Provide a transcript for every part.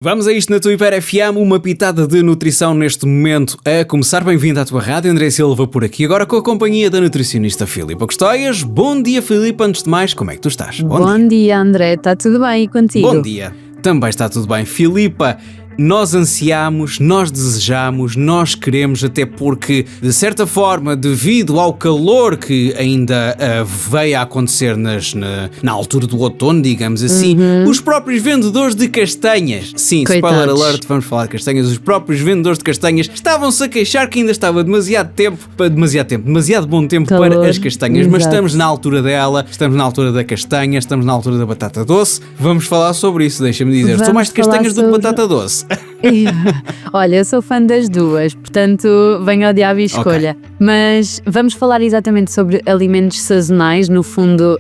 Vamos a isto na tua Hiper FM, uma pitada de nutrição neste momento a começar. Bem-vindo à tua rádio, André Silva por aqui, agora com a companhia da nutricionista Filipa Custóias. Bom dia, Filipa, antes de mais, como é que tu estás? Bom dia, André, está tudo bem e contigo? Bom dia, também está tudo bem. Filipa, nós ansiamos, nós desejamos, nós queremos, até porque, de certa forma, devido ao calor que ainda veio a acontecer na altura do outono, digamos assim, os próprios vendedores de castanhas, sim, Coitados. spoiler alert, vamos falar de castanhas, os próprios vendedores de castanhas estavam-se a queixar que ainda estava demasiado bom tempo Calor, para as castanhas, mas exato. estamos na altura dela, estamos na altura da castanha, estamos na altura da batata doce, vamos falar sobre isso, deixa-me dizer, sou Vamos mais de falar castanhas do que sobre- batata doce. Olha, eu sou fã das duas, portanto venha ao diabo e escolha. Mas vamos falar exatamente sobre alimentos sazonais. No fundo,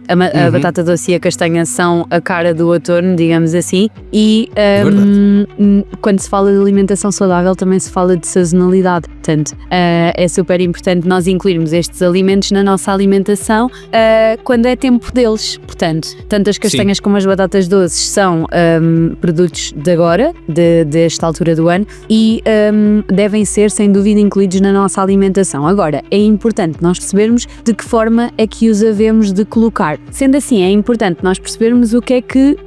a batata doce e a castanha são a cara do outono, digamos assim. E quando se fala de alimentação saudável também se fala de sazonalidade. Portanto, é super importante nós incluirmos estes alimentos na nossa alimentação quando é tempo deles. Portanto, tanto as castanhas como as batatas doces são produtos de agora, desta altura do ano, e devem ser, sem dúvida, incluídos na nossa alimentação. Agora, é importante nós percebermos de que forma é que os havemos de colocar. Sendo assim, é importante nós percebermos o que é que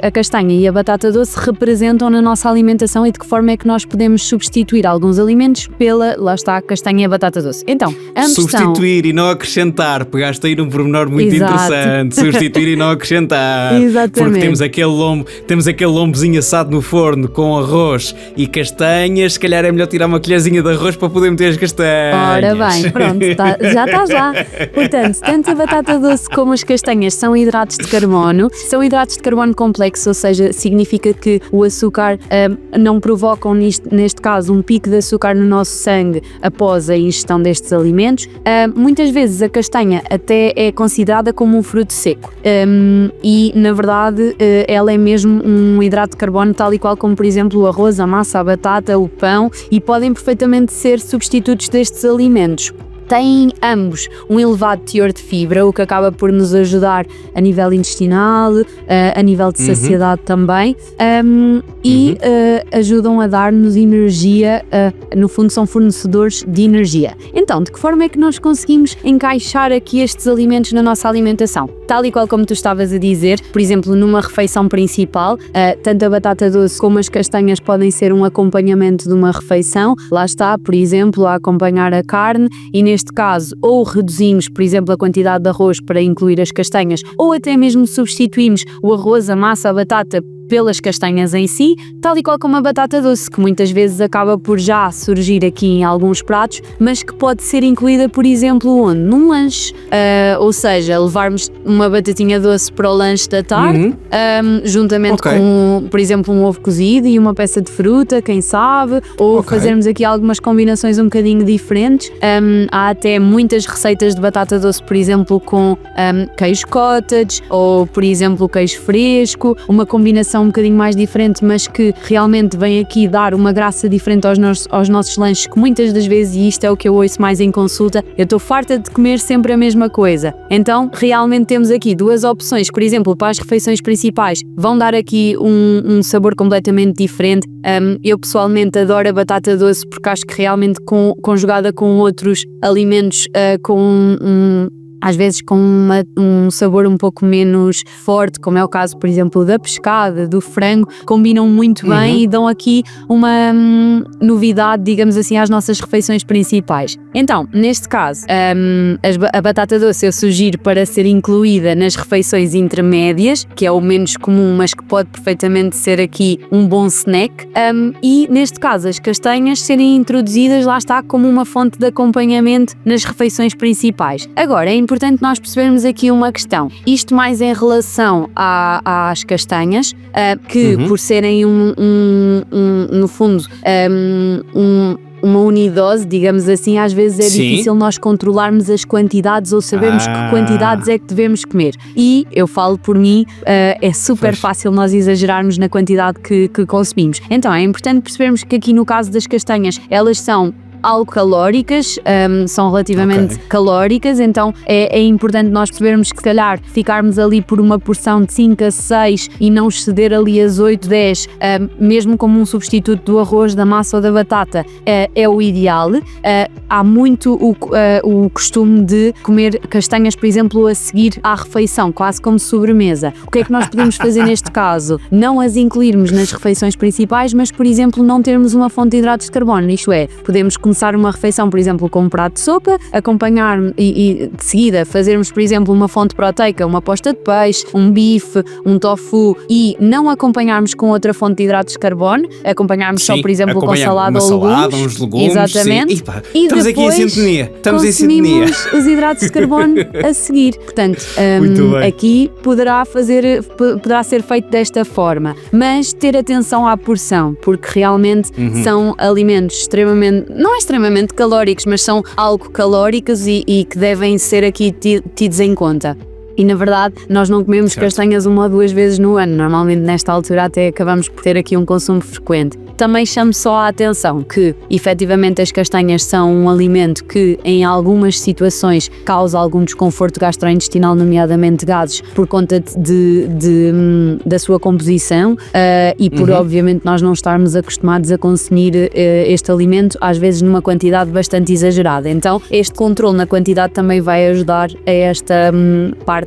a castanha e a batata doce representam na nossa alimentação e de que forma é que nós podemos substituir alguns alimentos pela, lá está, a castanha e a batata doce. Então, ambos Substituir e não acrescentar, pegaste aí num pormenor muito Exato. interessante, substituir e não acrescentar. Exatamente. Porque temos aquele lombozinho assado no forno com arroz e castanhas, se calhar é melhor tirar uma colherzinha de arroz para poder meter as castanhas. Ora bem, pronto, já estás lá. Portanto, tanto a batata doce como as castanhas são hidratos de carbono complexos, ou seja, significa que o açúcar não provocam, neste caso, um pico de açúcar no nosso sangue após a ingestão destes alimentos. Muitas vezes a castanha até é considerada como um fruto seco e, na verdade, ela é mesmo um hidrato de carbono tal e qual como, por exemplo, o arroz, a massa, a batata, o pão, e podem perfeitamente ser substitutos destes alimentos. Têm ambos um elevado teor de fibra, o que acaba por nos ajudar a nível intestinal, a nível de saciedade também, e ajudam a dar-nos energia, no fundo são fornecedores de energia. Então, de que forma é que nós conseguimos encaixar aqui estes alimentos na nossa alimentação? Tal e qual como tu estavas a dizer, por exemplo, numa refeição principal, tanto a batata doce como as castanhas podem ser um acompanhamento de uma refeição. Lá está, por exemplo, a acompanhar a carne, e neste caso, ou reduzimos, por exemplo, a quantidade de arroz para incluir as castanhas, ou até mesmo substituímos o arroz, a massa, a batata pelas castanhas em si, tal e qual como a batata doce, que muitas vezes acaba por já surgir aqui em alguns pratos, mas que pode ser incluída, por exemplo, onde? Num lanche, ou seja, levarmos uma batatinha doce para o lanche da tarde, juntamente com, por exemplo, um ovo cozido e uma peça de fruta, quem sabe, ou fazermos aqui algumas combinações um bocadinho diferentes. Há até muitas receitas de batata doce, por exemplo, com queijo cottage, ou, por exemplo, queijo fresco, uma combinação um bocadinho mais diferente, mas que realmente vem aqui dar uma graça diferente aos nossos lanches, que muitas das vezes, e isto é o que eu ouço mais em consulta, eu estou farta de comer sempre a mesma coisa. Então, realmente temos aqui duas opções, por exemplo, para as refeições principais, vão dar aqui um sabor completamente diferente. Eu pessoalmente adoro a batata doce porque acho que realmente conjugada com outros alimentos, às vezes com um sabor um pouco menos forte, como é o caso, por exemplo, da pescada, do frango, combinam muito bem e dão aqui uma novidade, digamos assim, às nossas refeições principais. Então, neste caso, a batata doce eu sugiro para ser incluída nas refeições intermédias, que é o menos comum, mas que pode perfeitamente ser aqui um bom snack, e neste caso as castanhas serem introduzidas, lá está, como uma fonte de acompanhamento nas refeições principais. Agora, é importante nós percebermos aqui uma questão, isto mais em relação às castanhas, que por serem no fundo, uma unidose, digamos assim, às vezes é difícil nós controlarmos as quantidades ou sabermos que quantidades é que devemos comer. E eu falo por mim, é super fácil nós exagerarmos na quantidade que consumimos. Então é importante percebermos que aqui no caso das castanhas, elas são algo calóricas, são relativamente calóricas, então é importante nós percebermos que se calhar ficarmos ali por uma porção de 5 a 6 e não exceder ali as 8, 10, mesmo como um substituto do arroz, da massa ou da batata, é o ideal. Há muito o costume de comer castanhas, por exemplo, a seguir à refeição, quase como sobremesa. O que é que nós podemos fazer neste caso? Não as incluirmos nas refeições principais, mas, por exemplo, não termos uma fonte de hidratos de carbono. Isto é, podemos começar uma refeição, por exemplo, com um prato de sopa, acompanhar e de seguida fazermos, por exemplo, uma fonte proteica, uma posta de peixe, um bife, um tofu, e não acompanharmos com outra fonte de hidratos de carbono, acompanharmos só, por exemplo, com salada ou legumes. Uns legumes. Exatamente. E estamos aqui em sintonia. Estamos em sintonia. Os hidratos de carbono a seguir. Portanto, aqui poderá ser feito desta forma, mas ter atenção à porção, porque realmente são alimentos extremamente calóricos, mas são algo calóricos e que devem ser aqui tidos em conta. E na verdade nós não comemos castanhas 1 ou 2 vezes no ano, normalmente nesta altura até acabamos por ter aqui um consumo frequente. Também chamo só a atenção que efetivamente as castanhas são um alimento que em algumas situações causa algum desconforto gastrointestinal, nomeadamente gases, por conta da sua composição e por obviamente nós não estarmos acostumados a consumir este alimento, às vezes numa quantidade bastante exagerada. Então este controle na quantidade também vai ajudar a esta parte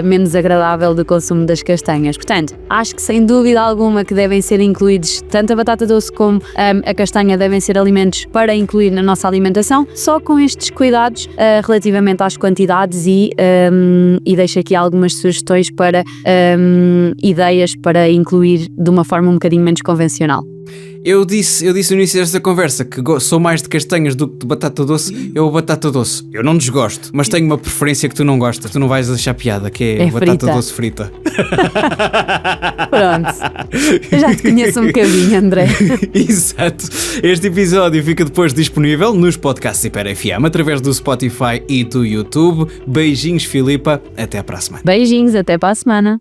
menos agradável do consumo das castanhas. Portanto, acho que sem dúvida alguma que devem ser incluídos tanto a batata doce como a castanha, devem ser alimentos para incluir na nossa alimentação, só com estes cuidados relativamente às quantidades e deixo aqui algumas sugestões para ideias para incluir de uma forma um bocadinho menos convencional. Eu disse no início desta conversa que sou mais de castanhas do que de batata doce. Eu a batata doce, eu não desgosto, mas tenho uma preferência que tu não gostas, tu não vais achar piada, que é batata frita. Doce frita. Pronto, eu já te conheço um bocadinho, André. Exato. Este episódio fica depois disponível nos podcasts Hiper FM, através do Spotify e do YouTube. Beijinhos, Filipa, até para a semana. Beijinhos, até para a semana.